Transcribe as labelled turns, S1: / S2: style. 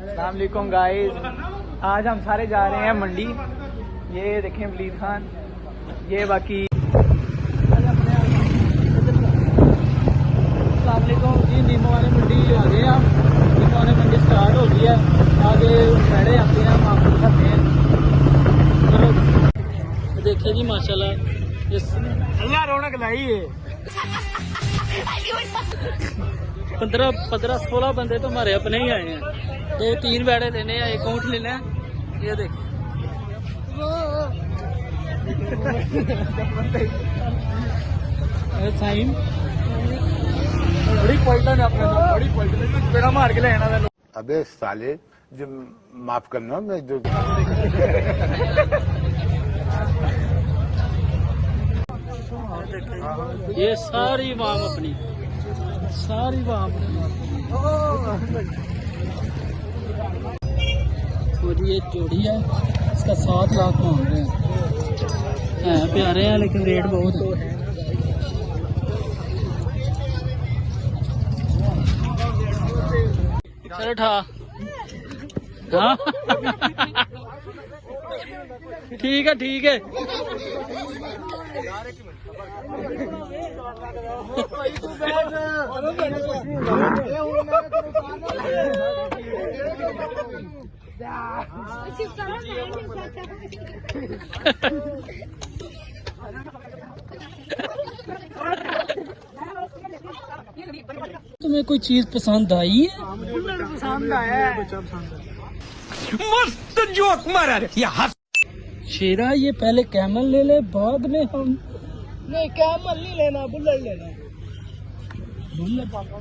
S1: अस्सलाम वालेकुम गाइस, आज हम सारे जा रहे हैं मंडी। ये देखें वलीद खान, ये बाकी अस्सलाम वालेकुम जी। नीमो वाले मंडी आ गए हम। नीमो वाले मंडी स्टार्ट हो गई है। आगे खड़े आते हैं, हम आपको दिखाते हैं। देखिए जी माशाल्लाह, अल्लाह रौनक लाई है। 15-16 बंदे तो हमारे अपने ही आए हैं। 2-3 बैड़े लेने हैं, एक ऊँट लेना है। ये देखिए साइम बड़ी पलटन है अपने, बड़ी पलटन पेड़ा मार के लेना था।
S2: अबे साले, जो माफ करना मैं जो
S1: ये सारी वाम अपनी, सारी वाम। तो जी ये जोड़ी है, इसका 7 लाख मांग रहे हैं। प्यारे हैं लेकिन रेट बहुत है। चलो उठा। हाँ ठीक है ठीक है। तुम्हें कोई चीज पसंद आई है? पसंद आया है। मस्त जोक मारा रे। शेरा, ये पहले कैमल ले ले, बाद में हम नहीं, कैमल नहीं लेना, बुलेट लेना। बुलेट पापा